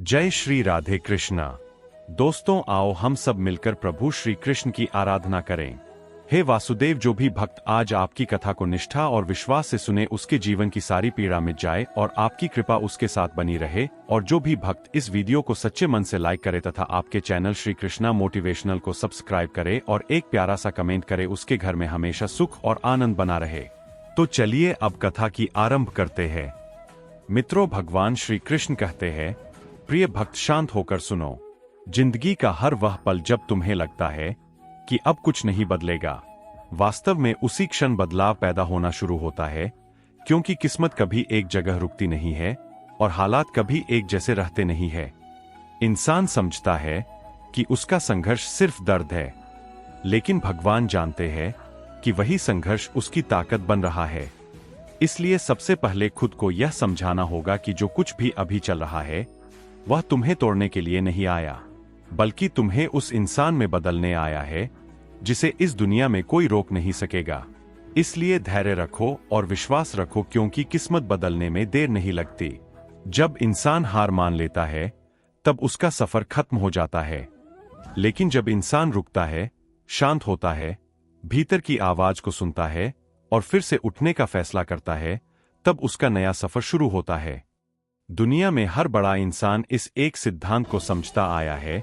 जय श्री राधे कृष्णा। दोस्तों, आओ हम सब मिलकर प्रभु श्री कृष्ण की आराधना करें। हे वासुदेव, जो भी भक्त आज आपकी कथा को निष्ठा और विश्वास से सुने, उसके जीवन की सारी पीड़ा मिट जाए और आपकी कृपा उसके साथ बनी रहे। और जो भी भक्त इस वीडियो को सच्चे मन से लाइक करे तथा आपके चैनल श्री कृष्णा मोटिवेशनल को सब्सक्राइब करे और एक प्यारा सा कमेंट करे, उसके घर में हमेशा सुख और आनंद बना रहे। तो चलिए अब कथा की आरंभ करते हैं। मित्रों, भगवान श्री कृष्ण कहते हैं, प्रिय भक्त शांत होकर सुनो। जिंदगी का हर वह पल जब तुम्हें लगता है कि अब कुछ नहीं बदलेगा, वास्तव में उसी क्षण बदलाव पैदा होना शुरू होता है। क्योंकि किस्मत कभी एक जगह रुकती नहीं है और हालात कभी एक जैसे रहते नहीं है। इंसान समझता है कि उसका संघर्ष सिर्फ दर्द है, लेकिन भगवान जानते हैं कि वही संघर्ष उसकी ताकत बन रहा है। इसलिए सबसे पहले खुद को यह समझाना होगा कि जो कुछ भी अभी चल रहा है वह तुम्हें तोड़ने के लिए नहीं आया, बल्कि तुम्हें उस इंसान में बदलने आया है जिसे इस दुनिया में कोई रोक नहीं सकेगा। इसलिए धैर्य रखो और विश्वास रखो, क्योंकि किस्मत बदलने में देर नहीं लगती। जब इंसान हार मान लेता है तब उसका सफर खत्म हो जाता है, लेकिन जब इंसान रुकता है, शांत होता है, भीतर की आवाज को सुनता है और फिर से उठने का फैसला करता है, तब उसका नया सफर शुरू होता है। दुनिया में हर बड़ा इंसान इस एक सिद्धांत को समझता आया है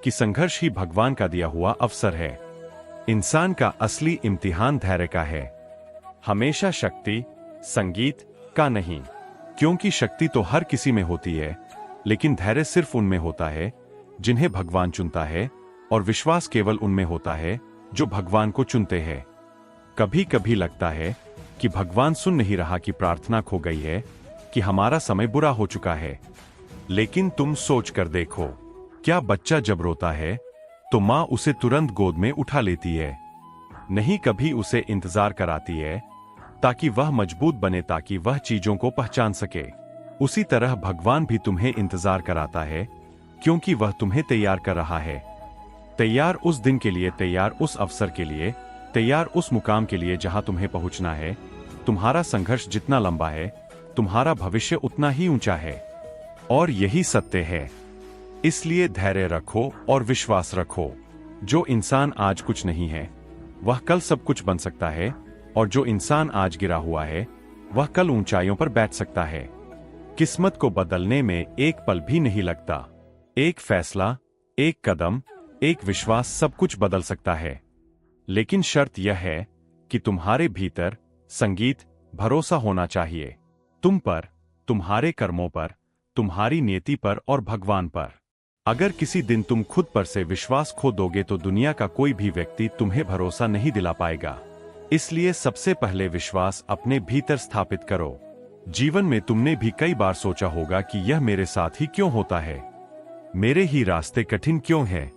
कि संघर्ष ही भगवान का दिया हुआ अवसर है। इंसान का असली इम्तिहान धैर्य का है, हमेशा शक्ति संगीत का नहीं। क्योंकि शक्ति तो हर किसी में होती है, लेकिन धैर्य सिर्फ उनमें होता है जिन्हें भगवान चुनता है, और विश्वास केवल उनमें होता है जो भगवान को चुनते हैं। कभी कभी लगता है कि भगवान सुन नहीं रहा, कि प्रार्थना खो गई है, कि हमारा समय बुरा हो चुका है। लेकिन तुम सोच कर देखो, क्या बच्चा जब रोता है तो मां उसे तुरंत गोद में उठा लेती है? नहीं, कभी उसे इंतजार कराती है ताकि वह मजबूत बने, ताकि वह चीजों को पहचान सके। उसी तरह भगवान भी तुम्हें इंतजार कराता है, क्योंकि वह तुम्हें तैयार कर रहा है। तैयार उस दिन के लिए, तैयार उस अवसर के लिए, तैयार उस मुकाम के लिए जहां तुम्हें पहुंचना है। तुम्हारा संघर्ष जितना लंबा है, तुम्हारा भविष्य उतना ही ऊंचा है, और यही सत्य है। इसलिए धैर्य रखो और विश्वास रखो। जो इंसान आज कुछ नहीं है, वह कल सब कुछ बन सकता है, और जो इंसान आज गिरा हुआ है, वह कल ऊंचाइयों पर बैठ सकता है। किस्मत को बदलने में एक पल भी नहीं लगता। एक फैसला, एक कदम, एक विश्वास सब कुछ बदल सकता है। लेकिन शर्त यह है कि तुम्हारे भीतर संगीत, भरोसा होना चाहिए, तुम पर, तुम्हारे कर्मों पर, तुम्हारी नियति पर और भगवान पर। अगर किसी दिन तुम खुद पर से विश्वास खो दोगे तो दुनिया का कोई भी व्यक्ति तुम्हें भरोसा नहीं दिला पाएगा। इसलिए सबसे पहले विश्वास अपने भीतर स्थापित करो। जीवन में तुमने भी कई बार सोचा होगा कि यह मेरे साथ ही क्यों होता है, मेरे ही रास्ते कठिन क्यों हैं,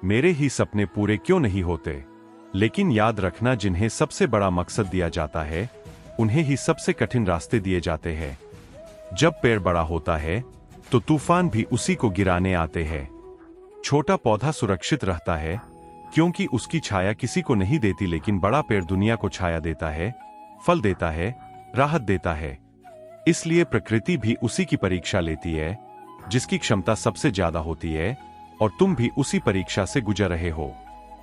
मेरे ही सपने पूरे क्यों नहीं होते। लेकिन याद रखना, जिन्हें सबसे बड़ा मकसद दिया जाता है, उन्हें ही सबसे कठिन रास्ते दिए जाते हैं। जब पेड़ बड़ा होता है तो तूफान भी उसी को गिराने आते हैं। छोटा पौधा सुरक्षित रहता है क्योंकि उसकी छाया किसी को नहीं देती, लेकिन बड़ा पेड़ दुनिया को छाया देता है, फल देता है, राहत देता है। इसलिए प्रकृति भी उसी की परीक्षा लेती है जिसकी क्षमता सबसे ज्यादा होती है, और तुम भी उसी परीक्षा से गुजर रहे हो।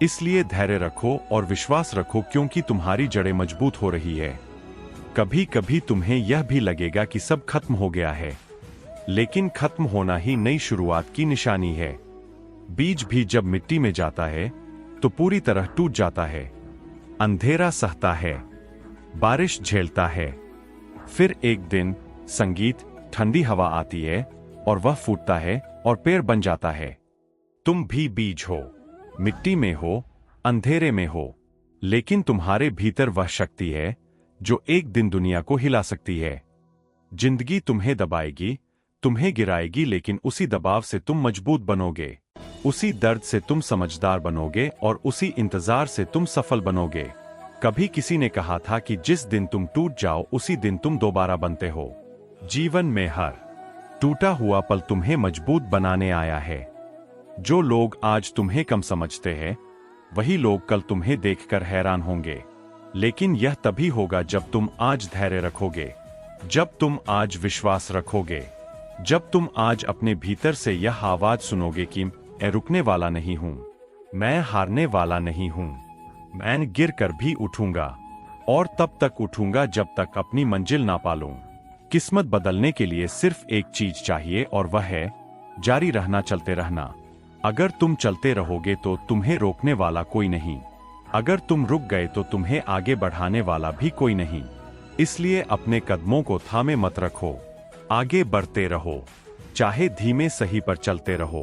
इसलिए धैर्य रखो और विश्वास रखो, क्योंकि तुम्हारी जड़ें मजबूत हो रही है। कभी कभी तुम्हें यह भी लगेगा कि सब खत्म हो गया है, लेकिन खत्म होना ही नई शुरुआत की निशानी है। बीज भी जब मिट्टी में जाता है तो पूरी तरह टूट जाता है। अंधेरा सहता है, बारिश झेलता है, फिर एक दिन संगीत, ठंडी हवा आती है और वह फूटता है और पेड़ बन जाता है। तुम भी बीज हो, मिट्टी में हो, अंधेरे में हो, लेकिन तुम्हारे भीतर वह शक्ति है जो एक दिन दुनिया को हिला सकती है। जिंदगी तुम्हें दबाएगी, तुम्हें गिराएगी, लेकिन उसी दबाव से तुम मजबूत बनोगे, उसी दर्द से तुम समझदार बनोगे, और उसी इंतजार से तुम सफल बनोगे। कभी किसी ने कहा था कि जिस दिन तुम टूट जाओ उसी दिन तुम दोबारा बनते हो। जीवन में हर टूटा हुआ पल तुम्हें मजबूत बनाने आया है। जो लोग आज तुम्हें कम समझते हैं, वही लोग कल तुम्हें देखकर हैरान होंगे। लेकिन यह तभी होगा जब तुम आज धैर्य रखोगे, जब तुम आज विश्वास रखोगे, जब तुम आज अपने भीतर से यह आवाज सुनोगे कि मैं रुकने वाला नहीं हूं, मैं हारने वाला नहीं हूं, मैं गिर कर भी उठूंगा और तब तक उठूंगा जब तक अपनी मंजिल ना पालूं। किस्मत बदलने के लिए सिर्फ एक चीज चाहिए और वह है जारी रहना, चलते रहना। अगर तुम चलते रहोगे तो तुम्हें रोकने वाला कोई नहीं, अगर तुम रुक गए तो तुम्हें आगे बढ़ाने वाला भी कोई नहीं। इसलिए अपने कदमों को थामे मत रखो, आगे बढ़ते रहो, चाहे धीमे सही पर चलते रहो।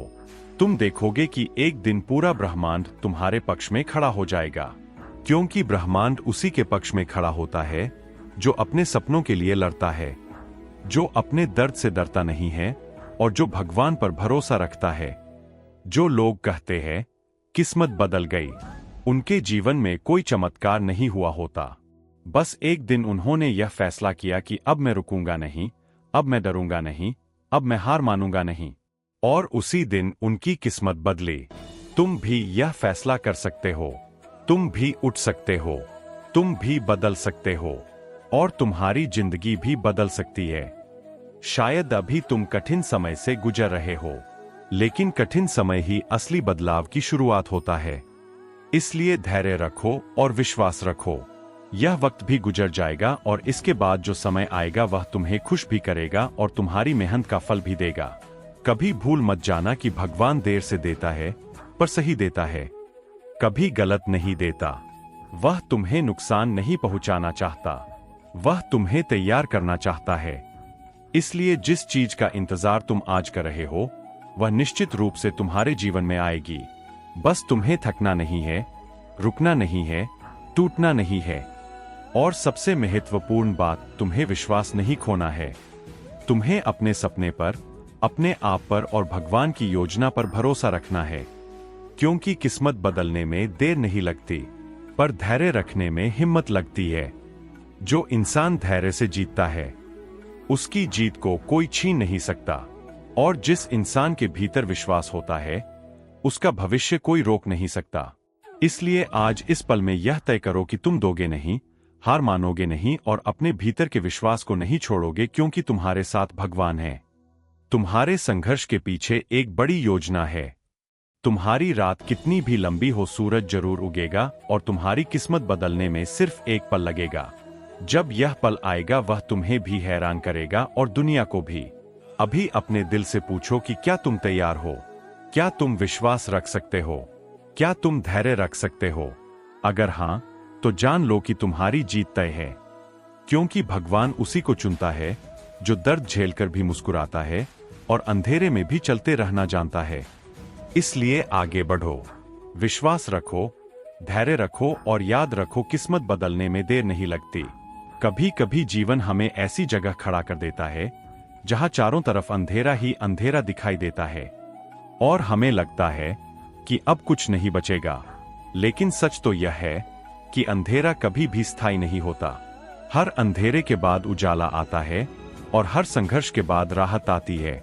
तुम देखोगे कि एक दिन पूरा ब्रह्मांड तुम्हारे पक्ष में खड़ा हो जाएगा, क्योंकि ब्रह्मांड उसी के पक्ष में खड़ा होता है जो अपने सपनों के लिए लड़ता है, जो अपने दर्द से डरता नहीं है और जो भगवान पर भरोसा रखता है। जो लोग कहते हैं किस्मत बदल गई, उनके जीवन में कोई चमत्कार नहीं हुआ होता। बस एक दिन उन्होंने यह फैसला किया कि अब मैं रुकूंगा नहीं, अब मैं डरूंगा नहीं, अब मैं हार मानूंगा नहीं, और उसी दिन उनकी किस्मत बदली। तुम भी यह फैसला कर सकते हो, तुम भी उठ सकते हो, तुम भी बदल सकते हो और तुम्हारी जिंदगी भी बदल सकती है। शायद अभी तुम कठिन समय से गुजर रहे हो, लेकिन कठिन समय ही असली बदलाव की शुरुआत होता है। इसलिए धैर्य रखो और विश्वास रखो। यह वक्त भी गुजर जाएगा और इसके बाद जो समय आएगा वह तुम्हें खुश भी करेगा और तुम्हारी मेहनत का फल भी देगा। कभी भूल मत जाना कि भगवान देर से देता है पर सही देता है, कभी गलत नहीं देता। वह तुम्हें नुकसान नहीं पहुंचाना चाहता, वह तुम्हें तैयार करना चाहता है। इसलिए जिस चीज का इंतजार तुम आज कर रहे हो वह निश्चित रूप से तुम्हारे जीवन में आएगी। बस तुम्हें थकना नहीं है, रुकना नहीं है, टूटना नहीं है, और सबसे महत्वपूर्ण बात, तुम्हें विश्वास नहीं खोना है। तुम्हें अपने सपने पर, अपने आप पर और भगवान की योजना पर भरोसा रखना है, क्योंकि किस्मत बदलने में देर नहीं लगती, पर धैर्य रखने में हिम्मत लगती है। जो इंसान धैर्य से जीतता है उसकी जीत को कोई छीन नहीं सकता, और जिस इंसान के भीतर विश्वास होता है उसका भविष्य कोई रोक नहीं सकता। इसलिए आज इस पल में यह तय करो कि तुम दोगे नहीं, हार मानोगे नहीं और अपने भीतर के विश्वास को नहीं छोड़ोगे, क्योंकि तुम्हारे साथ भगवान है। तुम्हारे संघर्ष के पीछे एक बड़ी योजना है। तुम्हारी रात कितनी भी लंबी हो, सूरज जरूर उगेगा और तुम्हारी किस्मत बदलने में सिर्फ एक पल लगेगा। जब यह पल आएगा वह तुम्हें भी हैरान करेगा और दुनिया को भी। अभी अपने दिल से पूछो कि क्या तुम तैयार हो? क्या तुम विश्वास रख सकते हो? क्या तुम धैर्य रख सकते हो? अगर हां, तो जान लो कि तुम्हारी जीत तय है, क्योंकि भगवान उसी को चुनता है जो दर्द झेलकर भी मुस्कुराता है और अंधेरे में भी चलते रहना जानता है। इसलिए आगे बढ़ो, विश्वास रखो, धैर्य रखो और याद रखो, किस्मत बदलने में देर नहीं लगती। कभी कभी जीवन हमें ऐसी जगह खड़ा कर देता है जहां चारों तरफ अंधेरा ही अंधेरा दिखाई देता है और हमें लगता है कि अब कुछ नहीं बचेगा। लेकिन सच तो यह है कि अंधेरा कभी भी स्थायी नहीं होता। हर अंधेरे के बाद उजाला आता है और हर संघर्ष के बाद राहत आती है।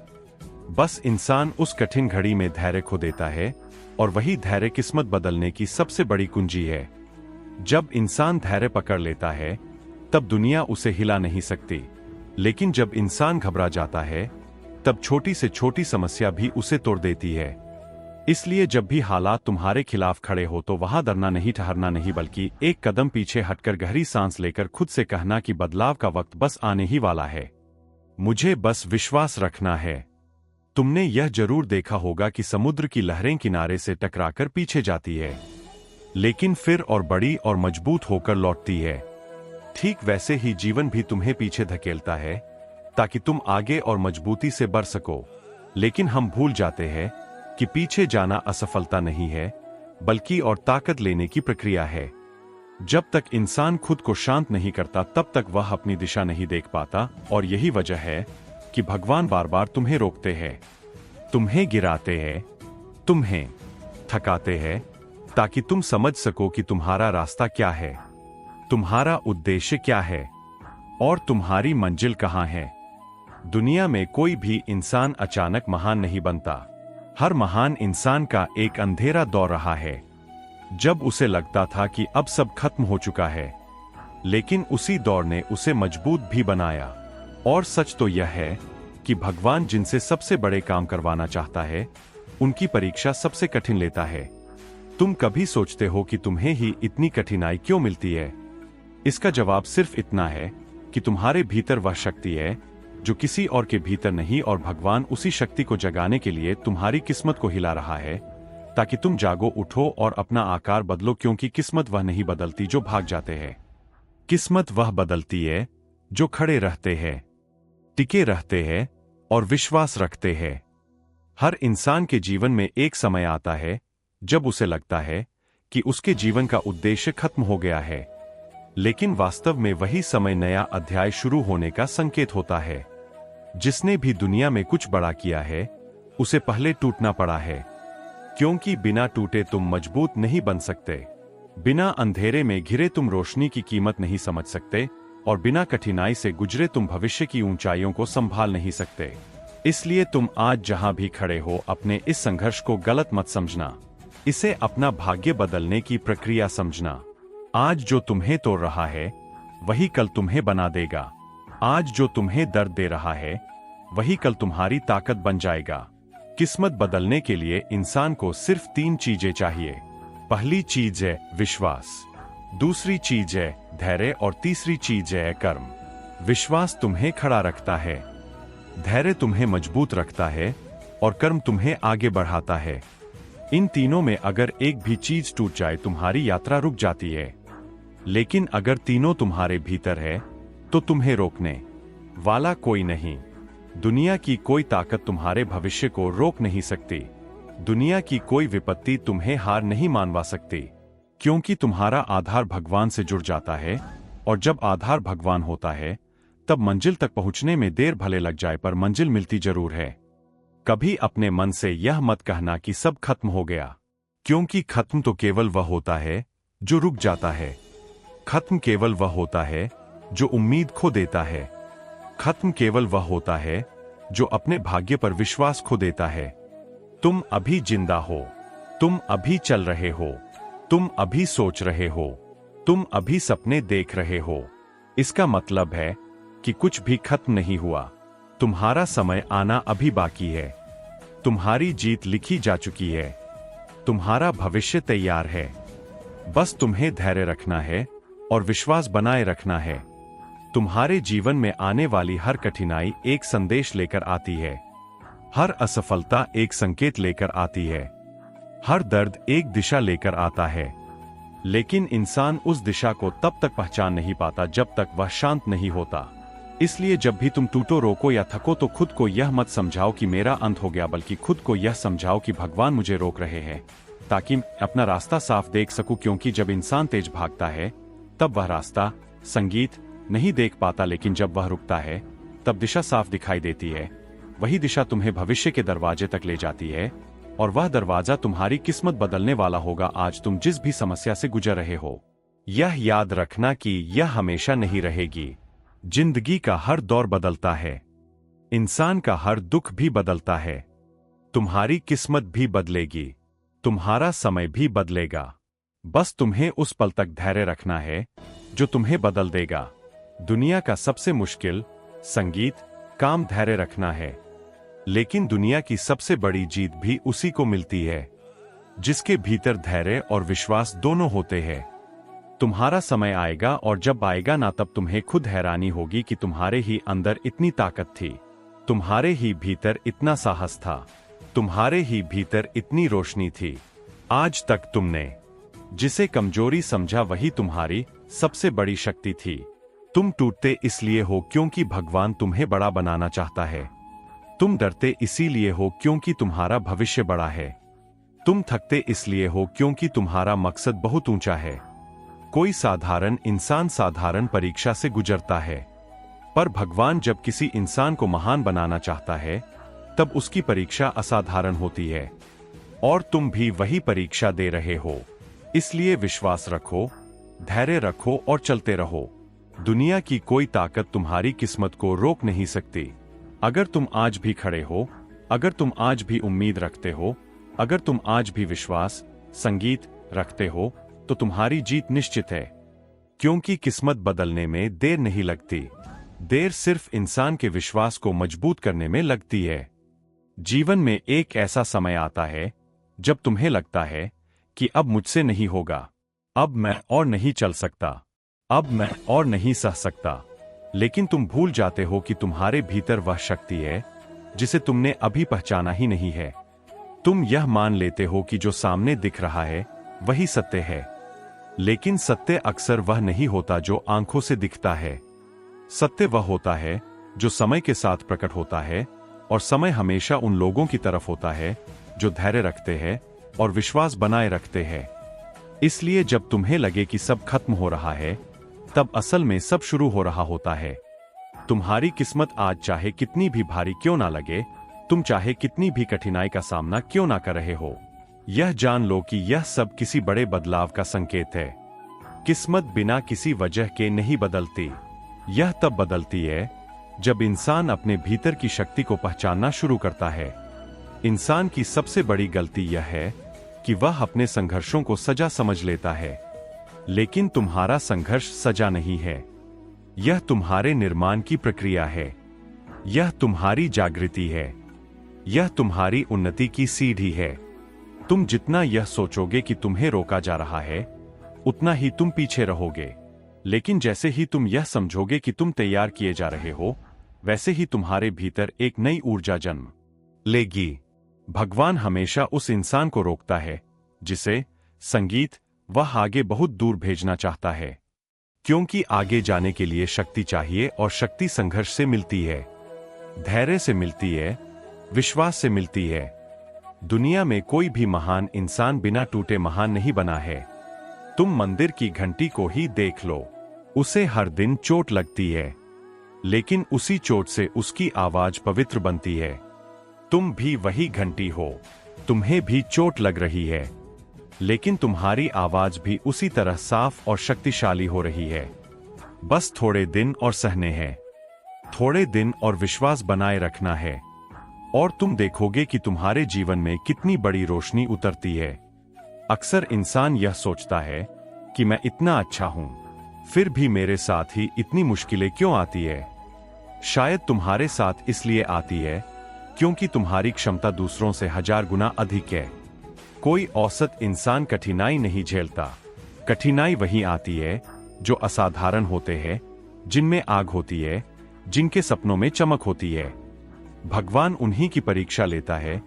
बस इंसान उस कठिन घड़ी में धैर्य खो देता है और वही धैर्य किस्मत बदलने की सबसे बड़ी कुंजी है। जब इंसान धैर्य पकड़ लेता है तब दुनिया उसे हिला नहीं सकती, लेकिन जब इंसान घबरा जाता है तब छोटी से छोटी समस्या भी उसे तोड़ देती है। इसलिए जब भी हालात तुम्हारे खिलाफ खड़े हो तो वहां डरना नहीं, ठहरना नहीं, बल्कि एक कदम पीछे हटकर गहरी सांस लेकर खुद से कहना कि बदलाव का वक्त बस आने ही वाला है, मुझे बस विश्वास रखना है। तुमने यह जरूर देखा होगा कि समुद्र की लहरें किनारे से टकराकर पीछे जाती है, लेकिन फिर और बड़ी और मजबूत होकर लौटती है। ठीक वैसे ही जीवन भी तुम्हें पीछे धकेलता है ताकि तुम आगे और मजबूती से बढ़ सको। लेकिन हम भूल जाते हैं कि पीछे जाना असफलता नहीं है, बल्कि और ताकत लेने की प्रक्रिया है। जब तक इंसान खुद को शांत नहीं करता तब तक वह अपनी दिशा नहीं देख पाता, और यही वजह है कि भगवान बार बार तुम्हें रोकते हैं, तुम्हें गिराते हैं, तुम्हें थकाते हैं, ताकि तुम समझ सको कि तुम्हारा रास्ता क्या है, तुम्हारा उद्देश्य क्या है और तुम्हारी मंजिल कहां है। दुनिया में कोई भी इंसान अचानक महान नहीं बनता। हर महान इंसान का एक अंधेरा दौर रहा है, जब उसे लगता था कि अब सब खत्म हो चुका है, लेकिन उसी दौर ने उसे मजबूत भी बनाया। और सच तो यह है कि भगवान जिनसे सबसे बड़े काम करवाना चाहता है उनकी परीक्षा सबसे कठिन लेता है। तुम कभी सोचते हो कि तुम्हें ही इतनी कठिनाई क्यों मिलती है? इसका जवाब सिर्फ इतना है कि तुम्हारे भीतर वह शक्ति है जो किसी और के भीतर नहीं, और भगवान उसी शक्ति को जगाने के लिए तुम्हारी किस्मत को हिला रहा है ताकि तुम जागो, उठो और अपना आकार बदलो, क्योंकि किस्मत वह नहीं बदलती जो भाग जाते हैं। किस्मत वह बदलती है जो खड़े रहते हैं, टिके रहते हैं और विश्वास रखते हैं। हर इंसान के जीवन में एक समय आता है जब उसे लगता है कि उसके जीवन का उद्देश्य खत्म हो गया है, लेकिन वास्तव में वही समय नया अध्याय शुरू होने का संकेत होता है। जिसने भी दुनिया में कुछ बड़ा किया है उसे पहले टूटना पड़ा है, क्योंकि बिना टूटे तुम मजबूत नहीं बन सकते। बिना अंधेरे में घिरे तुम रोशनी की कीमत नहीं समझ सकते, और बिना कठिनाई से गुजरे तुम भविष्य की ऊंचाइयों को संभाल नहीं सकते। इसलिए तुम आज जहां भी खड़े हो अपने इस संघर्ष को गलत मत समझना, इसे अपना भाग्य बदलने की प्रक्रिया समझना। आज जो तुम्हें तोड़ रहा है वही कल तुम्हें बना देगा। आज जो तुम्हें दर्द दे रहा है वही कल तुम्हारी ताकत बन जाएगा। किस्मत बदलने के लिए इंसान को सिर्फ 3 चीजें चाहिए। पहली चीज है विश्वास, दूसरी चीज है धैर्य और तीसरी चीज है कर्म। विश्वास तुम्हें खड़ा रखता है, धैर्य तुम्हें मजबूत रखता है और कर्म तुम्हें आगे बढ़ाता है। इन तीनों में अगर एक भी चीज टूट जाए तुम्हारी यात्रा रुक जाती है, लेकिन अगर तीनों तुम्हारे भीतर है तो तुम्हें रोकने वाला कोई नहीं। दुनिया की कोई ताकत तुम्हारे भविष्य को रोक नहीं सकती। दुनिया की कोई विपत्ति तुम्हें हार नहीं मानवा सकती, क्योंकि तुम्हारा आधार भगवान से जुड़ जाता है, और जब आधार भगवान होता है तब मंजिल तक पहुंचने में देर भले लग जाए पर मंजिल मिलती जरूर है। कभी अपने मन से यह मत कहना कि सब खत्म हो गया, क्योंकि खत्म तो केवल वह होता है जो रुक जाता है। खत्म केवल वह होता है जो उम्मीद खो देता है। खत्म केवल वह होता है जो अपने भाग्य पर विश्वास खो देता है। तुम अभी जिंदा हो, तुम अभी चल रहे हो, तुम अभी सोच रहे हो, तुम अभी सपने देख रहे हो। इसका मतलब है कि कुछ भी खत्म नहीं हुआ। तुम्हारा समय आना अभी बाकी है। तुम्हारी जीत लिखी जा चुकी है। तुम्हारा भविष्य तैयार है। बस तुम्हें धैर्य रखना है और विश्वास बनाए रखना है। तुम्हारे जीवन में आने वाली हर कठिनाई एक संदेश लेकर आती है। हर असफलता एक संकेत लेकर आती है। हर दर्द एक दिशा लेकर आता है। लेकिन इंसान उस दिशा को तब तक पहचान नहीं पाता जब तक वह शांत नहीं होता। इसलिए जब भी तुम टूटो, रोको या थको तो खुद को यह मत समझाओ कि मेरा अंत हो गया, बल्कि खुद को यह समझाओ कि भगवान मुझे रोक रहे हैं ताकि अपना रास्ता साफ देख सकूं। क्योंकि जब इंसान तेज भागता है तब वह रास्ता, संगीत नहीं देख पाता, लेकिन जब वह रुकता है तब दिशा साफ दिखाई देती है। वही दिशा तुम्हें भविष्य के दरवाजे तक ले जाती है, और वह दरवाजा तुम्हारी किस्मत बदलने वाला होगा। आज तुम जिस भी समस्या से गुजर रहे हो, यह याद रखना कि यह हमेशा नहीं रहेगी। जिंदगी का हर दौर बदलता है, इंसान का हर दुख भी बदलता है। तुम्हारी किस्मत भी बदलेगी, तुम्हारा समय भी बदलेगा। बस तुम्हें उस पल तक धैर्य रखना है जो तुम्हें बदल देगा। दुनिया का सबसे मुश्किल संगीत काम धैर्य रखना है, लेकिन दुनिया की सबसे बड़ी जीत भी उसी को मिलती है जिसके भीतर धैर्य और विश्वास दोनों होते हैं। तुम्हारा समय आएगा, और जब आएगा ना तब तुम्हें खुद हैरानी होगी कि तुम्हारे ही अंदर इतनी ताकत थी, तुम्हारे ही भीतर इतना साहस था, तुम्हारे ही भीतर इतनी रोशनी थी। आज तक तुमने जिसे कमजोरी समझा वही तुम्हारी सबसे बड़ी शक्ति थी। तुम टूटते इसलिए हो क्योंकि भगवान तुम्हें बड़ा बनाना चाहता है। तुम डरते इसीलिए हो क्योंकि तुम्हारा भविष्य बड़ा है। तुम थकते इसलिए हो क्योंकि तुम्हारा मकसद बहुत ऊंचा है। कोई साधारण इंसान साधारण परीक्षा से गुजरता है, पर भगवान जब किसी इंसान को महान बनाना चाहता है तब उसकी परीक्षा असाधारण होती है, और तुम भी वही परीक्षा दे रहे हो। इसलिए विश्वास रखो, धैर्य रखो और चलते रहो। दुनिया की कोई ताकत तुम्हारी किस्मत को रोक नहीं सकती। अगर तुम आज भी खड़े हो, अगर तुम आज भी उम्मीद रखते हो, अगर तुम आज भी विश्वास, संगीत रखते हो, तो तुम्हारी जीत निश्चित है। क्योंकि किस्मत बदलने में देर नहीं लगती, देर सिर्फ इंसान के विश्वास को मजबूत करने में लगती है। जीवन में एक ऐसा समय आता है जब तुम्हें लगता है कि अब मुझसे नहीं होगा, अब मैं और नहीं चल सकता, अब मैं और नहीं सह सकता। लेकिन तुम भूल जाते हो कि तुम्हारे भीतर वह शक्ति है जिसे तुमने अभी पहचाना ही नहीं है। तुम यह मान लेते हो कि जो सामने दिख रहा है वही सत्य है, लेकिन सत्य अक्सर वह नहीं होता जो आंखों से दिखता है। सत्य वह होता है जो समय के साथ प्रकट होता है, और समय हमेशा उन लोगों की तरफ होता है जो धैर्य रखते हैं और विश्वास बनाए रखते हैं। इसलिए जब तुम्हें लगे कि सब खत्म हो रहा है, तब असल में सब शुरू हो रहा होता है। तुम्हारी किस्मत आज चाहे कितनी भी भारी क्यों ना लगे, तुम चाहे कितनी भी कठिनाई का सामना क्यों ना कर रहे हो, यह जान लो कि यह सब किसी बड़े बदलाव का संकेत है। किस्मत बिना किसी वजह के नहीं बदलती। यह तब बदलती है जब इंसान अपने भीतर की शक्ति को पहचानना शुरू करता है। इंसान की सबसे बड़ी गलती यह है कि वह अपने संघर्षों को सजा समझ लेता है, लेकिन तुम्हारा संघर्ष सजा नहीं है। यह तुम्हारे निर्माण की प्रक्रिया है, यह तुम्हारी जागृति है, यह तुम्हारी उन्नति की सीढ़ी है। तुम जितना यह सोचोगे कि तुम्हें रोका जा रहा है, उतना ही तुम पीछे रहोगे। लेकिन जैसे ही तुम यह समझोगे कि तुम तैयार किए जा रहे हो, वैसे ही तुम्हारे भीतर एक नई ऊर्जा जन्म लेगी। भगवान हमेशा उस इंसान को रोकता है जिसे संगीत वह आगे बहुत दूर भेजना चाहता है, क्योंकि आगे जाने के लिए शक्ति चाहिए, और शक्ति संघर्ष से मिलती है, धैर्य से मिलती है, विश्वास से मिलती है। दुनिया में कोई भी महान इंसान बिना टूटे महान नहीं बना है। तुम मंदिर की घंटी को ही देख लो, उसे हर दिन चोट लगती है, लेकिन उसी चोट से उसकी आवाज पवित्र बनती है। तुम भी वही घंटी हो, तुम्हें भी चोट लग रही है, लेकिन तुम्हारी आवाज भी उसी तरह साफ और शक्तिशाली हो रही है। बस थोड़े दिन और सहने हैं, थोड़े दिन और विश्वास बनाए रखना है, और तुम देखोगे कि तुम्हारे जीवन में कितनी बड़ी रोशनी उतरती है। अक्सर इंसान यह सोचता है कि मैं इतना अच्छा हूं, फिर भी मेरे साथ ही इतनी मुश्किलें क्यों आती है। शायद तुम्हारे साथ इसलिए आती है क्योंकि तुम्हारी क्षमता दूसरों से 1000 गुना अधिक है। कोई औसत इंसान कठिनाई नहीं झेलता। कठिनाई वही आती है जो असाधारण होते हैं, जिनमें आग होती है, जिनके सपनों में चमक होती है। भगवान उन्हीं की परीक्षा लेता है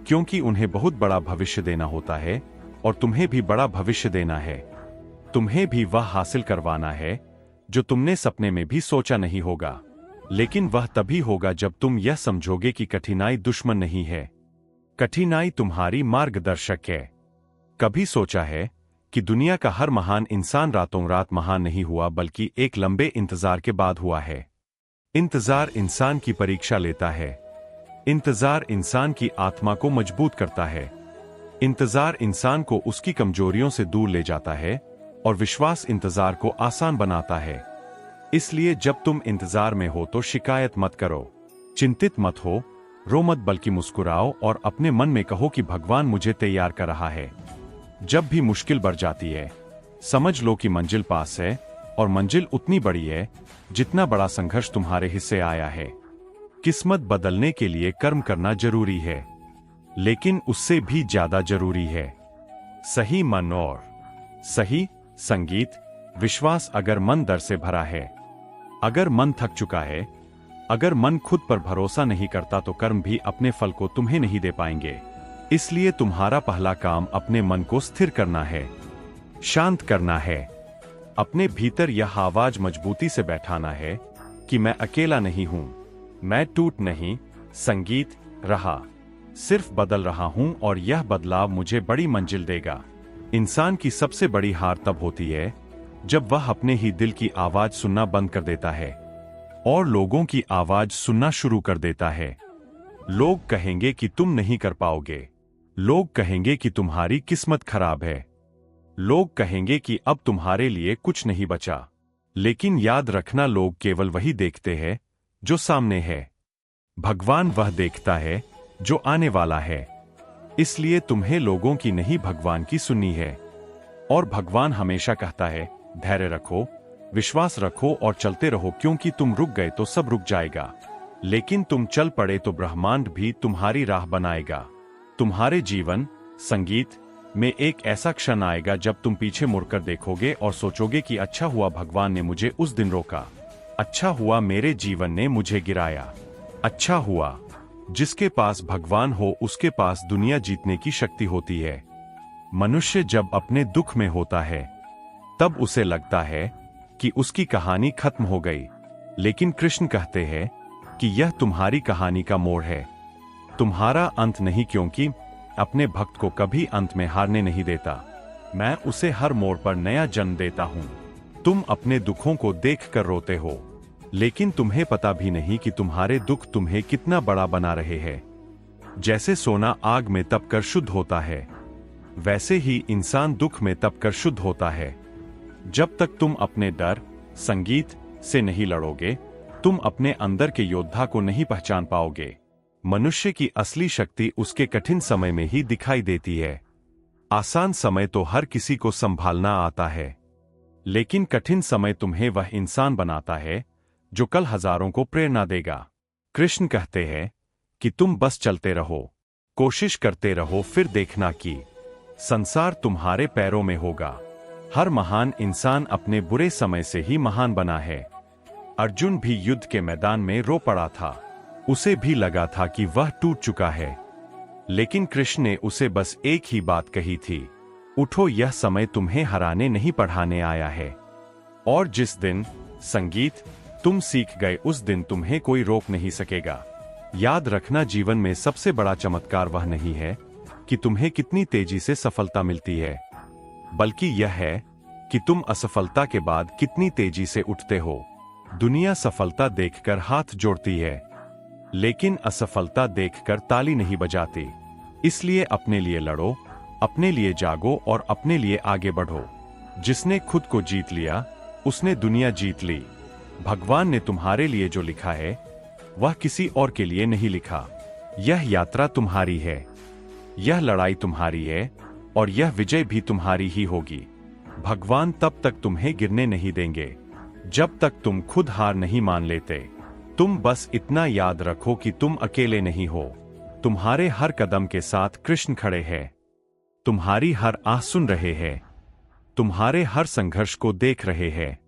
क्योंकि उन्हें बहुत बड़ा भविष्य देना होता है, और तुम्हें भी बड़ा भविष्य देना है। तुम्हें भी वह हासिल करवाना है जो तुमने सपने में भी सोचा नहीं होगा, लेकिन वह तभी होगा जब तुम यह समझोगे कि कठिनाई दुश्मन नहीं है, कठिनाई तुम्हारी मार्गदर्शक है। कभी सोचा है कि दुनिया का हर महान इंसान रातों रात महान नहीं हुआ, बल्कि एक लंबे इंतजार के बाद हुआ है। इंतजार इंसान की परीक्षा लेता है, इंतजार इंसान की आत्मा को मजबूत करता है, इंतजार इंसान को उसकी कमजोरियों से दूर ले जाता है, और विश्वास इंतजार को आसान बनाता है। इसलिए जब तुम इंतजार में हो तो शिकायत मत करो, चिंतित मत हो, रो मत, बल्कि मुस्कुराओ और अपने मन में कहो कि भगवान मुझे तैयार कर रहा है। जब भी मुश्किल बढ़ जाती है, समझ लो कि मंजिल पास है, और मंजिल उतनी बड़ी है जितना बड़ा संघर्ष तुम्हारे हिस्से आया है। किस्मत बदलने के लिए कर्म करना जरूरी है, लेकिन उससे भी ज्यादा जरूरी है सही मन और सही संगीत, विश्वास। अगर मन डर से भरा है, अगर मन थक चुका है, अगर मन खुद पर भरोसा नहीं करता, तो कर्म भी अपने फल को तुम्हें नहीं दे पाएंगे। इसलिए तुम्हारा पहला काम अपने मन को स्थिर करना है, शांत करना है। अपने भीतर यह आवाज मजबूती से बैठाना है कि मैं अकेला नहीं हूं, मैं टूट नहीं, संगीत रहा, सिर्फ बदल रहा हूं, और यह बदलाव मुझे बड़ी मंजिल देगा। इंसान की सबसे बड़ी हार तब होती है जब वह अपने ही दिल की आवाज सुनना बंद कर देता है और लोगों की आवाज सुनना शुरू कर देता है। लोग कहेंगे कि तुम नहीं कर पाओगे, लोग कहेंगे कि तुम्हारी किस्मत खराब है, लोग कहेंगे कि अब तुम्हारे लिए कुछ नहीं बचा। लेकिन याद रखना, लोग केवल वही देखते हैं जो सामने है, भगवान वह देखता है जो आने वाला है। इसलिए तुम्हें लोगों की नहीं, भगवान की सुननी है। और भगवान हमेशा कहता है, धैर्य रखो, विश्वास रखो और चलते रहो, क्योंकि तुम रुक गए तो सब रुक जाएगा, लेकिन तुम चल पड़े तो ब्रह्मांड भी तुम्हारी राह बनाएगा। तुम्हारे जीवन संगीत में एक ऐसा क्षण आएगा जब तुम पीछे मुड़कर देखोगे और सोचोगे कि अच्छा हुआ भगवान ने मुझे उस दिन रोका, अच्छा हुआ मेरे जीवन ने मुझे गिराया, अच्छा हुआ। जिसके पास भगवान हो उसके पास दुनिया जीतने की शक्ति होती है। मनुष्य जब अपने दुख में होता है तब उसे लगता है कि उसकी कहानी खत्म हो गई, लेकिन कृष्ण कहते हैं कि यह तुम्हारी कहानी का मोड़ है, तुम्हारा अंत नहीं, क्योंकि अपने भक्त को कभी अंत में हारने नहीं देता। मैं उसे हर मोड़ पर नया जन्म देता हूं। तुम अपने दुखों को देखकर रोते हो, लेकिन तुम्हें पता भी नहीं कि तुम्हारे दुख तुम्हें कितना बड़ा बना रहे हैं। जैसे सोना आग में तपकर शुद्ध होता है, वैसे ही इंसान दुख में तपकर शुद्ध होता है। जब तक तुम अपने डर संगीत से नहीं लड़ोगे, तुम अपने अंदर के योद्धा को नहीं पहचान पाओगे। मनुष्य की असली शक्ति उसके कठिन समय में ही दिखाई देती है। आसान समय तो हर किसी को संभालना आता है, लेकिन कठिन समय तुम्हें वह इंसान बनाता है जो कल हजारों को प्रेरणा देगा। कृष्ण कहते हैं कि तुम बस चलते रहो, कोशिश करते रहो, फिर देखना कि संसार तुम्हारे पैरों में होगा। हर महान इंसान अपने बुरे समय से ही महान बना है। अर्जुन भी युद्ध के मैदान में रो पड़ा था, उसे भी लगा था कि वह टूट चुका है, लेकिन कृष्ण ने उसे बस एक ही बात कही थी, उठो, यह समय तुम्हें हराने नहीं पढ़ाने आया है। और जिस दिन संगीत तुम सीख गए उस दिन तुम्हें कोई रोक नहीं सकेगा। याद रखना, जीवन में सबसे बड़ा चमत्कार वह नहीं है कि तुम्हें कितनी तेजी से सफलता मिलती है, बल्कि यह है कि तुम असफलता के बाद कितनी तेजी से उठते हो। दुनिया सफलता देखकर हाथ जोड़ती है, लेकिन असफलता देखकर ताली नहीं बजाती। इसलिए अपने लिए लड़ो, अपने लिए जागो और अपने लिए आगे बढ़ो। जिसने खुद को जीत लिया उसने दुनिया जीत ली। भगवान ने तुम्हारे लिए जो लिखा है वह किसी और के लिए नहीं लिखा। यह यात्रा तुम्हारी है, यह लड़ाई तुम्हारी है और यह विजय भी तुम्हारी ही होगी। भगवान तब तक तुम्हें गिरने नहीं देंगे जब तक तुम खुद हार नहीं मान लेते। तुम बस इतना याद रखो कि तुम अकेले नहीं हो। तुम्हारे हर कदम के साथ कृष्ण खड़े हैं, तुम्हारी हर आह सुन रहे हैं, तुम्हारे हर संघर्ष को देख रहे हैं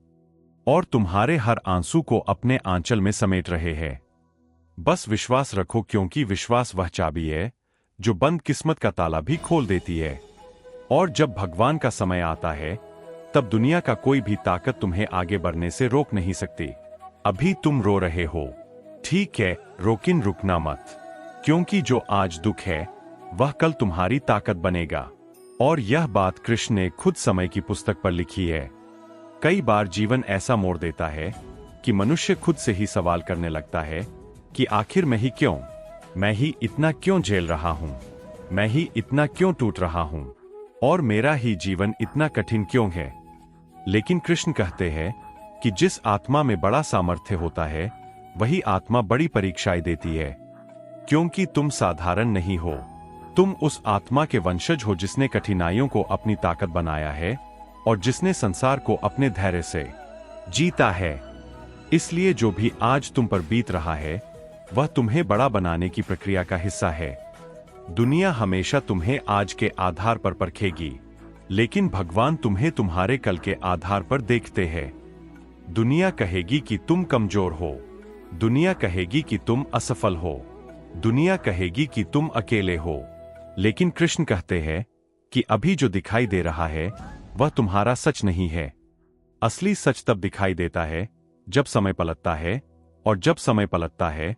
और तुम्हारे हर आंसू को अपने आंचल में समेट रहे हैं। बस विश्वास रखो, क्योंकि विश्वास वह चाबी है जो बंद किस्मत का ताला भी खोल देती है। और जब भगवान का समय आता है तब दुनिया का कोई भी ताकत तुम्हें आगे बढ़ने से रोक नहीं सकती। अभी तुम रो रहे हो, ठीक है, रोकिन रुकना मत, क्योंकि जो आज दुख है वह कल तुम्हारी ताकत बनेगा। और यह बात कृष्ण ने खुद समय की पुस्तक पर लिखी है। कई बार जीवन ऐसा मोड़ देता है कि मनुष्य खुद से ही सवाल करने लगता है कि आखिर मैं ही क्यों, मैं ही इतना क्यों झेल रहा हूं, मैं ही इतना क्यों टूट रहा हूं और मेरा ही जीवन इतना कठिन क्यों है। लेकिन कृष्ण कहते हैं कि जिस आत्मा में बड़ा सामर्थ्य होता है वही आत्मा बड़ी परीक्षाएं देती है, क्योंकि तुम साधारण नहीं हो। तुम उस आत्मा के वंशज हो जिसने कठिनाइयों को अपनी ताकत बनाया है और जिसने संसार को अपने धैर्य से जीता है। इसलिए जो भी आज तुम पर बीत रहा है वह तुम्हें बड़ा बनाने की प्रक्रिया का हिस्सा है। दुनिया हमेशा तुम्हें आज के आधार पर परखेगी, लेकिन भगवान तुम्हें तुम्हारे कल के आधार पर देखते हैं। दुनिया कहेगी कि तुम कमजोर हो, दुनिया कहेगी कि तुम असफल हो, दुनिया कहेगी कि तुम अकेले हो, लेकिन कृष्ण कहते हैं कि अभी जो दिखाई दे रहा है वह तुम्हारा सच नहीं है। असली सच तब दिखाई देता है जब समय पलटता है, और जब समय पलटता है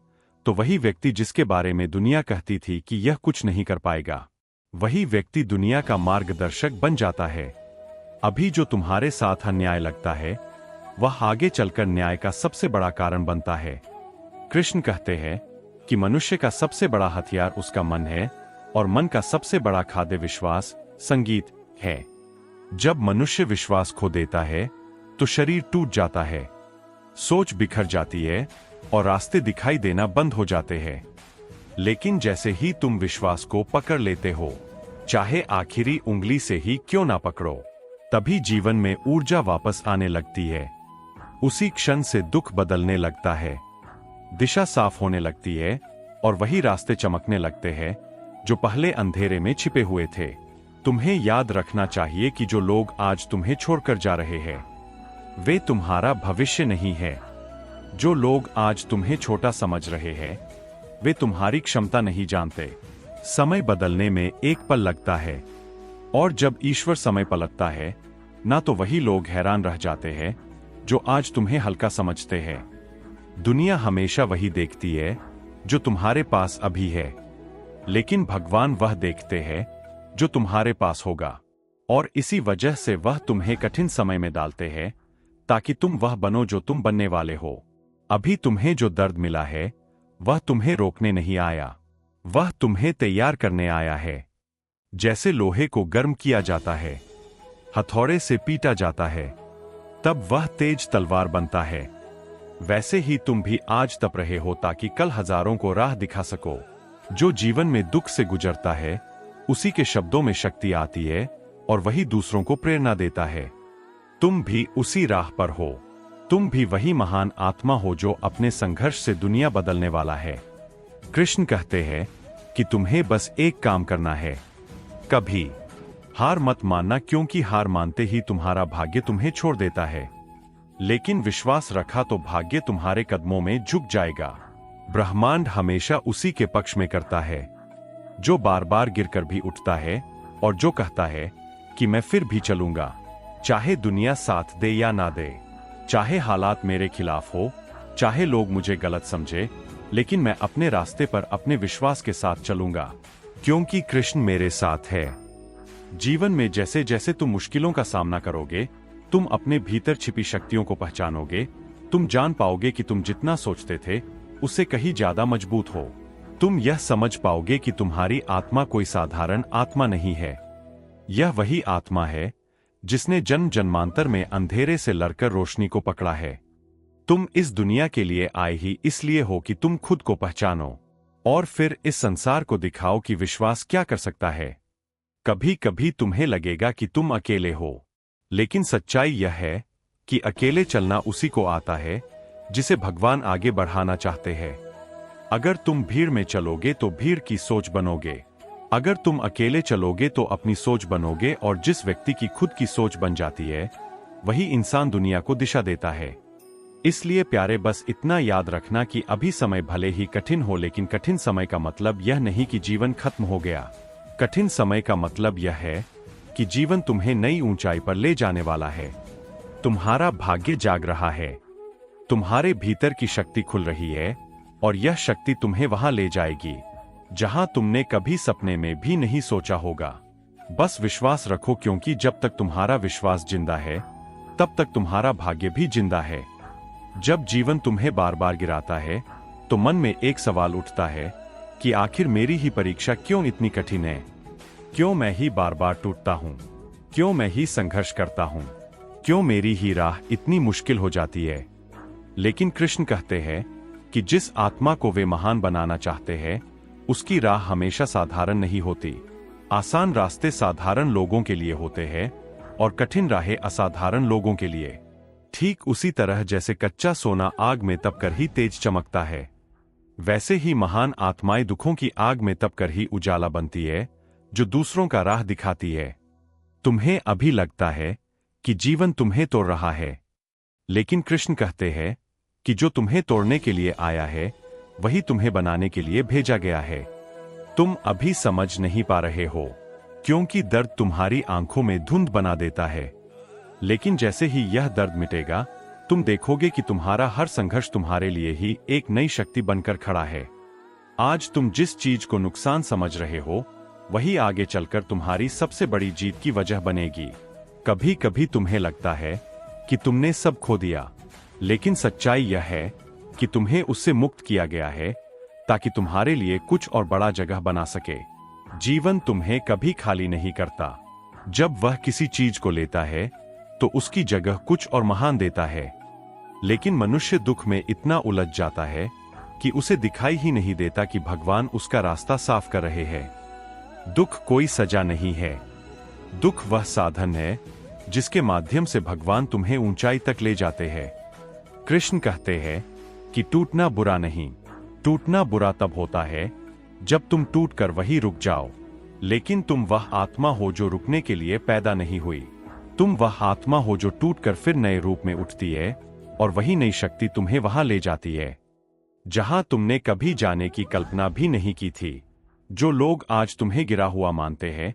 तो वही व्यक्ति जिसके बारे में दुनिया कहती थी कि यह कुछ नहीं कर पाएगा, वही व्यक्ति दुनिया का मार्गदर्शक बन जाता है। अभी जो तुम्हारे साथ अन्याय लगता है वह आगे चलकर न्याय का सबसे बड़ा कारण बनता है। कृष्ण कहते हैं कि मनुष्य का सबसे बड़ा हथियार उसका मन है और मन का सबसे बड़ा खाद्य विश्वास संगीत है। जब मनुष्य विश्वास खो देता है तो शरीर टूट जाता है, सोच बिखर जाती है और रास्ते दिखाई देना बंद हो जाते हैं। लेकिन जैसे ही तुम विश्वास को पकड़ लेते हो, चाहे आखिरी उंगली से ही क्यों ना पकड़ो, तभी जीवन में ऊर्जा वापस आने लगती है। उसी क्षण से दुख बदलने लगता है, दिशा साफ होने लगती है और वही रास्ते चमकने लगते हैं जो पहले अंधेरे में छिपे हुए थे। तुम्हें याद रखना चाहिए कि जो लोग आज तुम्हें छोड़कर जा रहे हैं वे तुम्हारा भविष्य नहीं है। जो लोग आज तुम्हें छोटा समझ रहे हैं वे तुम्हारी क्षमता नहीं जानते। समय बदलने में एक पल लगता है और जब ईश्वर समय पलटता है ना तो वही लोग हैरान रह जाते हैं जो आज तुम्हें हल्का समझते हैं। दुनिया हमेशा वही देखती है जो तुम्हारे पास अभी है, लेकिन भगवान वह देखते हैं जो तुम्हारे पास होगा, और इसी वजह से वह तुम्हें कठिन समय में डालते हैं ताकि तुम वह बनो जो तुम बनने वाले हो। अभी तुम्हें जो दर्द मिला है वह तुम्हें रोकने नहीं आया, वह तुम्हें तैयार करने आया है। जैसे लोहे को गर्म किया जाता है, हथौड़े से पीटा जाता है, तब वह तेज तलवार बनता है, वैसे ही तुम भी आज तप रहे हो ताकि कल हजारों को राह दिखा सको। जो जीवन में दुख से गुजरता है उसी के शब्दों में शक्ति आती है और वही दूसरों को प्रेरणा देता है। तुम भी उसी राह पर हो, तुम भी वही महान आत्मा हो जो अपने संघर्ष से दुनिया बदलने वाला है। कृष्ण कहते हैं कि तुम्हें बस एक काम करना है, कभी हार मत मानना, क्योंकि हार मानते ही तुम्हारा भाग्य तुम्हें छोड़ देता है, लेकिन विश्वास रखा तो भाग्य तुम्हारे कदमों में झुक जाएगा। ब्रह्मांड हमेशा उसी के पक्ष में करता है जो बार बार गिरकर भी उठता है और जो कहता है कि मैं फिर भी चलूंगा, चाहे दुनिया साथ दे या ना दे, चाहे हालात मेरे खिलाफ हो, चाहे लोग मुझे गलत समझे, लेकिन मैं अपने रास्ते पर अपने विश्वास के साथ चलूंगा, क्योंकि कृष्ण मेरे साथ है। जीवन में जैसे जैसे तुम मुश्किलों का सामना करोगे तुम अपने भीतर छिपी शक्तियों को पहचानोगे। तुम जान पाओगे कि तुम जितना सोचते थे उससे कहीं ज्यादा मजबूत हो। तुम यह समझ पाओगे कि तुम्हारी आत्मा कोई साधारण आत्मा नहीं है, यह वही आत्मा है जिसने जन्म जन्मांतर में अंधेरे से लड़कर रोशनी को पकड़ा है। तुम इस दुनिया के लिए आए ही इसलिए हो कि तुम खुद को पहचानो और फिर इस संसार को दिखाओ कि विश्वास क्या कर सकता है। कभी कभी तुम्हें लगेगा कि तुम अकेले हो, लेकिन सच्चाई यह है कि अकेले चलना उसी को आता है जिसे भगवान आगे बढ़ाना चाहते हैं। अगर तुम भीड़ में चलोगे तो भीड़ की सोच बनोगे, अगर तुम अकेले चलोगे तो अपनी सोच बनोगे, और जिस व्यक्ति की खुद की सोच बन जाती है वही इंसान दुनिया को दिशा देता है। इसलिए प्यारे, बस इतना याद रखना कि अभी समय भले ही कठिन हो, लेकिन कठिन समय का मतलब यह नहीं कि जीवन खत्म हो गया। कठिन समय का मतलब यह है कि जीवन तुम्हें नई ऊंचाई पर ले जाने वाला है। तुम्हारा भाग्य जाग रहा है, तुम्हारे भीतर की शक्ति खुल रही है और यह शक्ति तुम्हें वहां ले जाएगी जहां तुमने कभी सपने में भी नहीं सोचा होगा। बस विश्वास रखो, क्योंकि जब तक तुम्हारा विश्वास जिंदा है तब तक तुम्हारा भाग्य भी जिंदा है। जब जीवन तुम्हें बार बार गिराता है तो मन में एक सवाल उठता है कि आखिर मेरी ही परीक्षा क्यों इतनी कठिन है, क्यों मैं ही बार बार टूटता हूं, क्यों मैं ही संघर्ष करता हूं, क्यों मेरी ही राह इतनी मुश्किल हो जाती है। लेकिन कृष्ण कहते हैं कि जिस आत्मा को वे महान बनाना चाहते हैं उसकी राह हमेशा साधारण नहीं होती। आसान रास्ते साधारण लोगों के लिए होते हैं और कठिन राहें असाधारण लोगों के लिए। ठीक उसी तरह जैसे कच्चा सोना आग में तपकर ही तेज चमकता है, वैसे ही महान आत्माएं दुखों की आग में तपकर ही उजाला बनती है जो दूसरों का राह दिखाती है। तुम्हें अभी लगता है कि जीवन तुम्हें तोड़ रहा है, लेकिन कृष्ण कहते हैं कि जो तुम्हें तोड़ने के लिए आया है वही तुम्हें बनाने के लिए भेजा गया है। तुम अभी समझ नहीं पा रहे हो क्योंकि दर्द तुम्हारी आंखों में धुंध बना देता है, लेकिन जैसे ही यह दर्द मिटेगा तुम देखोगे कि तुम्हारा हर संघर्ष तुम्हारे लिए ही एक नई शक्ति बनकर खड़ा है। आज तुम जिस चीज को नुकसान समझ रहे हो वही आगे चलकर तुम्हारी सबसे बड़ी जीत की वजह बनेगी। कभी कभी तुम्हें लगता है कि तुमने सब खो दिया, लेकिन सच्चाई यह है कि तुम्हें उससे मुक्त किया गया है ताकि तुम्हारे लिए कुछ और बड़ा जगह बना सके। जीवन तुम्हें कभी खाली नहीं करता। जब वह किसी चीज को लेता है तो उसकी जगह कुछ और महान देता है, लेकिन मनुष्य दुख में इतना उलझ जाता है कि उसे दिखाई ही नहीं देता कि भगवान उसका रास्ता साफ कर रहे हैं। दुख कोई सजा नहीं है, दुख वह साधन है जिसके माध्यम से भगवान तुम्हें ऊंचाई तक ले जाते हैं। कृष्ण कहते हैं कि टूटना बुरा नहीं, टूटना बुरा तब होता है जब तुम टूट कर वहीं रुक जाओ। लेकिन तुम वह आत्मा हो जो रुकने के लिए पैदा नहीं हुई। तुम वह आत्मा हो जो टूटकर फिर नए रूप में उठती है, और वही नई शक्ति तुम्हें वहां ले जाती है जहां तुमने कभी जाने की कल्पना भी नहीं की थी। जो लोग आज तुम्हें गिरा हुआ मानते हैं,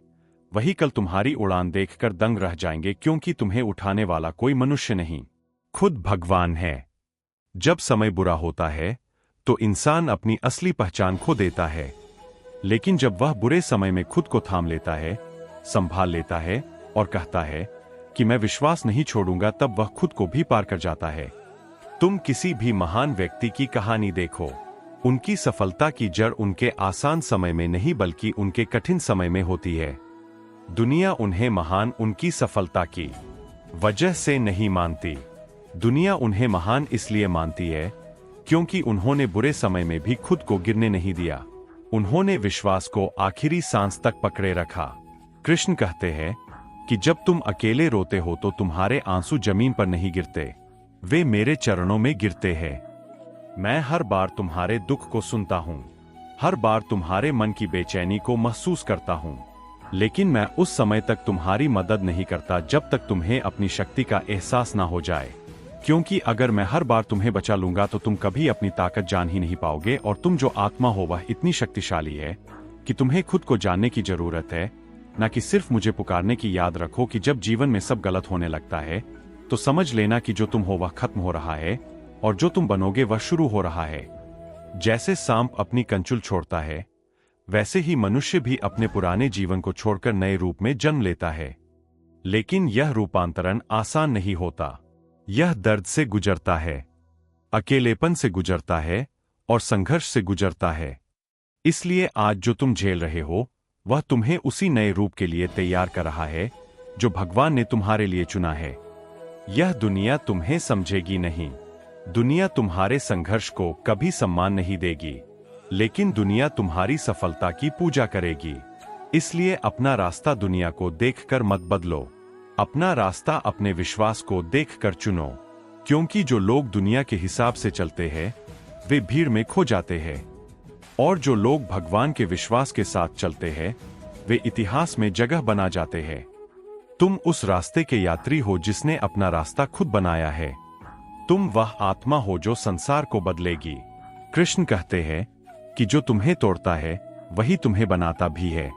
वही कल तुम्हारी उड़ान देखकर दंग रह जाएंगे, क्योंकि तुम्हें उठाने वाला कोई मनुष्य नहीं, खुद भगवान है। जब समय बुरा होता है तो इंसान अपनी असली पहचान खो देता है, लेकिन जब वह बुरे समय में खुद को थाम लेता है, संभाल लेता है और कहता है कि मैं विश्वास नहीं छोड़ूंगा, तब वह खुद को भी पार कर जाता है। तुम किसी भी महान व्यक्ति की कहानी देखो, उनकी सफलता की जड़ उनके आसान समय में नहीं बल्कि उनके कठिन समय में होती है। दुनिया उन्हें महान उनकी सफलता की वजह से नहीं मानती। दुनिया उन्हें महान इसलिए मानती है क्योंकि उन्होंने बुरे समय में भी खुद को गिरने नहीं दिया। उन्होंने विश्वास को आखिरी सांस तक पकड़े रखा। कृष्ण कहते हैं कि जब तुम अकेले रोते हो तो तुम्हारे आंसू जमीन पर नहीं गिरते, वे मेरे चरणों में गिरते हैं। मैं हर बार तुम्हारे दुख को सुनता हूं, हर बार तुम्हारे मन की बेचैनी को महसूस करता हूं, लेकिन मैं उस समय तक तुम्हारी मदद नहीं करता जब तक तुम्हें अपनी शक्ति का एहसास ना हो जाए। क्योंकि अगर मैं हर बार तुम्हें बचा लूंगा तो तुम कभी अपनी ताकत जान ही नहीं पाओगे, और तुम जो आत्मा हो वह इतनी शक्तिशाली है कि तुम्हें खुद को जानने की जरूरत है, न कि सिर्फ मुझे पुकारने की। याद रखो कि जब जीवन में सब गलत होने लगता है तो समझ लेना कि जो तुम हो वह खत्म हो रहा है और जो तुम बनोगे वह शुरू हो रहा है। जैसे सांप अपनी कंचुल छोड़ता है, वैसे ही मनुष्य भी अपने पुराने जीवन को छोड़कर नए रूप में जन्म लेता है। लेकिन यह रूपांतरण आसान नहीं होता। यह दर्द से गुजरता है, अकेलेपन से गुजरता है और संघर्ष से गुजरता है। इसलिए आज जो तुम झेल रहे हो वह तुम्हें उसी नए रूप के लिए तैयार कर रहा है जो भगवान ने तुम्हारे लिए चुना है। यह दुनिया तुम्हें समझेगी नहीं, दुनिया तुम्हारे संघर्ष को कभी सम्मान नहीं देगी, लेकिन दुनिया तुम्हारी सफलता की पूजा करेगी। इसलिए अपना रास्ता दुनिया को देखकर मत बदलो, अपना रास्ता अपने विश्वास को देखकर चुनो। क्योंकि जो लोग दुनिया के हिसाब से चलते हैं वे भीड़ में खो जाते हैं, और जो लोग भगवान के विश्वास के साथ चलते हैं वे इतिहास में जगह बना जाते हैं। तुम उस रास्ते के यात्री हो जिसने अपना रास्ता खुद बनाया है। तुम वह आत्मा हो जो संसार को बदलेगी। कृष्ण कहते हैं कि जो तुम्हें तोड़ता है वही तुम्हें बनाता भी है।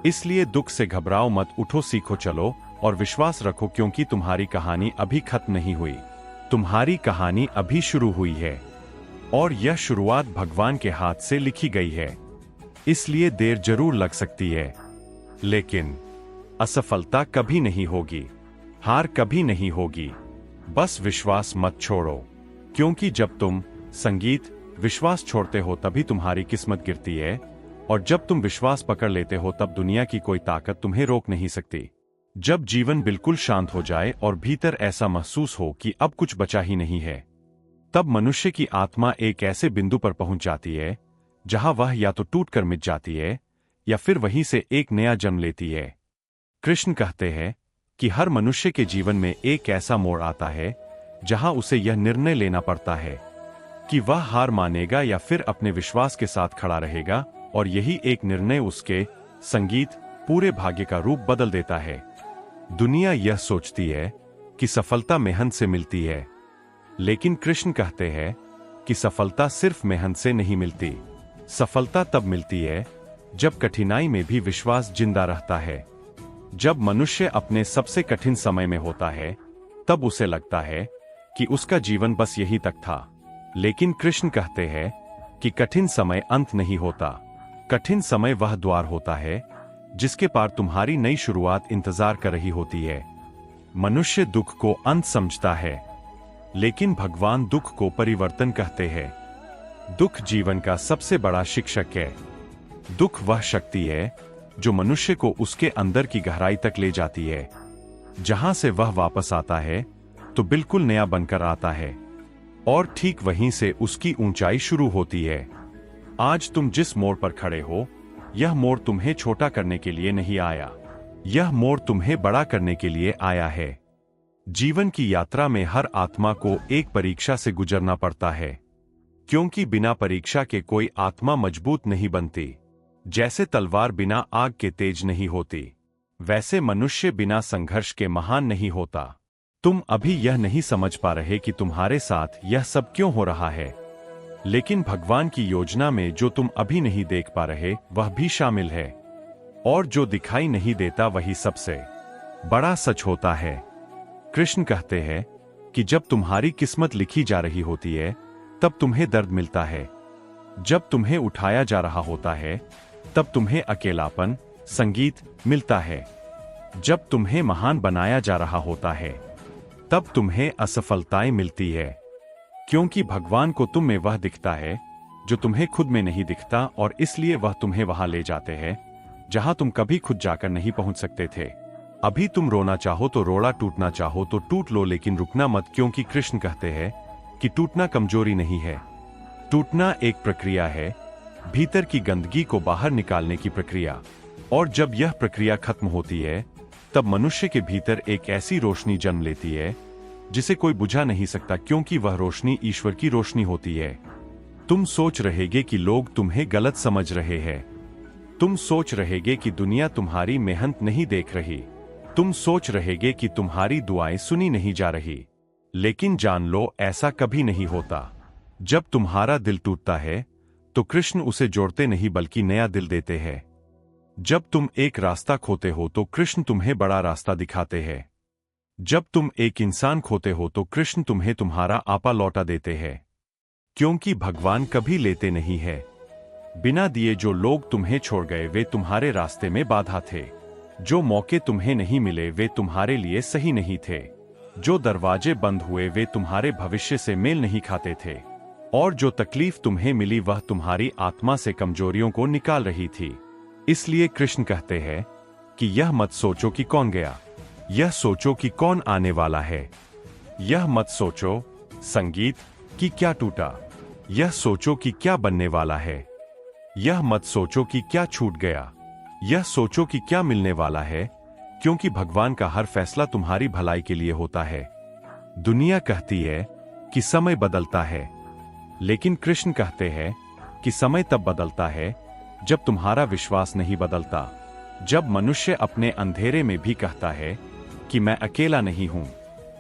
इसलिए दुख से घबराओ मत, उठो, सीखो, चलो और विश्वास रखो, क्योंकि तुम्हारी कहानी अभी खत्म नहीं हुई। तुम्हारी कहानी अभी शुरू हुई है, और यह शुरुआत भगवान के हाथ से लिखी गई है। इसलिए देर जरूर लग सकती है, लेकिन असफलता कभी नहीं होगी, हार कभी नहीं होगी। बस विश्वास मत छोड़ो, क्योंकि जब तुम संगीत विश्वास छोड़ते हो तभी तुम्हारी किस्मत गिरती है, और जब तुम विश्वास पकड़ लेते हो तब दुनिया की कोई ताकत तुम्हें रोक नहीं सकती। जब जीवन बिल्कुल शांत हो जाए और भीतर ऐसा महसूस हो कि अब कुछ बचा ही नहीं है, तब मनुष्य की आत्मा एक ऐसे बिंदु पर पहुंच जाती है जहां वह या तो टूटकर मिट जाती है या फिर वहीं से एक नया जन्म लेती है। कृष्ण कहते हैं कि हर मनुष्य के जीवन में एक ऐसा मोड़ आता है जहां उसे यह निर्णय लेना पड़ता है कि वह हार मानेगा या फिर अपने विश्वास के साथ खड़ा रहेगा, और यही एक निर्णय उसके संगीत पूरे भाग्य का रूप बदल देता है। दुनिया यह सोचती है कि सफलता मेहनत से मिलती है, लेकिन कृष्ण कहते हैं कि सफलता सिर्फ मेहनत से नहीं मिलती। सफलता तब मिलती है जब कठिनाई में भी विश्वास जिंदा रहता है। जब मनुष्य अपने सबसे कठिन समय में होता है तब उसे लगता है कि उसका जीवन बस यही तक था, लेकिन कृष्ण कहते हैं कि कठिन समय अंत नहीं होता। कठिन समय वह द्वार होता है जिसके पार तुम्हारी नई शुरुआत इंतजार कर रही होती है। मनुष्य दुख को अंत समझता है, लेकिन भगवान दुख को परिवर्तन कहते हैं। दुख जीवन का सबसे बड़ा शिक्षक है। दुख वह शक्ति है जो मनुष्य को उसके अंदर की गहराई तक ले जाती है, जहां से वह वापस आता है तो बिल्कुल नया बनकर आता है, और ठीक वहीं से उसकी ऊंचाई शुरू होती है। आज तुम जिस मोड़ पर खड़े हो, यह मोड़ तुम्हें छोटा करने के लिए नहीं आया, यह मोड़ तुम्हें बड़ा करने के लिए आया है। जीवन की यात्रा में हर आत्मा को एक परीक्षा से गुजरना पड़ता है, क्योंकि बिना परीक्षा के कोई आत्मा मजबूत नहीं बनती। जैसे तलवार बिना आग के तेज नहीं होती, वैसे मनुष्य बिना संघर्ष के महान नहीं होता। तुम अभी यह नहीं समझ पा रहे कि तुम्हारे साथ यह सब क्यों हो रहा है, लेकिन भगवान की योजना में जो तुम अभी नहीं देख पा रहे वह भी शामिल है, और जो दिखाई नहीं देता वही सबसे बड़ा सच होता है। कृष्ण कहते हैं कि जब तुम्हारी किस्मत लिखी जा रही होती है तब तुम्हें दर्द मिलता है, जब तुम्हें उठाया जा रहा होता है तब तुम्हें अकेलापन, संगीत मिलता है, जब तुम्हें महान बनाया जा रहा होता है तब तुम्हें असफलताएं मिलती है, क्योंकि भगवान को तुम में वह दिखता है जो तुम्हें खुद में नहीं दिखता, और इसलिए वह तुम्हें वहां ले जाते हैं जहां तुम कभी खुद जाकर नहीं पहुंच सकते थे। अभी तुम रोना चाहो तो रोड़ा, टूटना चाहो तो टूट लो, लेकिन रुकना मत, क्योंकि कृष्ण कहते हैं कि टूटना कमजोरी नहीं है, टूटना एक प्रक्रिया है, भीतर की गंदगी को बाहर निकालने की प्रक्रिया। और जब यह प्रक्रिया खत्म होती है तब मनुष्य के भीतर एक ऐसी रोशनी जन्म लेती है जिसे कोई बुझा नहीं सकता, क्योंकि वह रोशनी ईश्वर की रोशनी होती है। तुम सोच रहेगे कि लोग तुम्हें गलत समझ रहे हैं, तुम सोच रहेगे कि दुनिया तुम्हारी मेहनत नहीं देख रही, तुम सोच रहेगे कि तुम्हारी दुआएं सुनी नहीं जा रही, लेकिन जान लो ऐसा कभी नहीं होता। जब तुम्हारा दिल टूटता है तो कृष्ण उसे जोड़ते नहीं बल्कि नया दिल देते हैं। जब तुम एक रास्ता खोते हो तो कृष्ण तुम्हें बड़ा रास्ता दिखाते हैं। जब तुम एक इंसान खोते हो तो कृष्ण तुम्हें तुम्हारा आपा लौटा देते हैं, क्योंकि भगवान कभी लेते नहीं है। बिना दिए जो लोग तुम्हें छोड़ गए वे तुम्हारे रास्ते में बाधा थे, जो मौके तुम्हें नहीं मिले वे तुम्हारे लिए सही नहीं थे, जो दरवाजे बंद हुए वे तुम्हारे भविष्य से मेल नहीं खाते थे, और जो तकलीफ तुम्हें मिली वह तुम्हारी आत्मा से कमजोरियों को निकाल रही थी। इसलिए कृष्ण कहते हैं कि यह मत सोचो कि कौन गया, यह सोचो कि कौन आने वाला है। यह मत सोचो संगीत कि क्या टूटा, यह सोचो कि क्या बनने वाला है। यह मत सोचो कि क्या छूट गया, यह सोचो कि क्या मिलने वाला है, क्योंकि भगवान का हर फैसला तुम्हारी भलाई के लिए होता है। दुनिया कहती है कि समय बदलता है, लेकिन कृष्ण कहते हैं कि समय तब बदलता है जब तुम्हारा विश्वास नहीं बदलता। जब मनुष्य अपने अंधेरे में भी कहता है कि मैं अकेला नहीं हूं,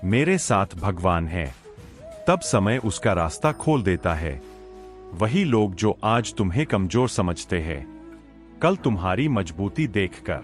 मेरे साथ भगवान है, तब समय उसका रास्ता खोल देता है। वही लोग जो आज तुम्हें कमजोर समझते हैं, कल तुम्हारी मजबूती देखकर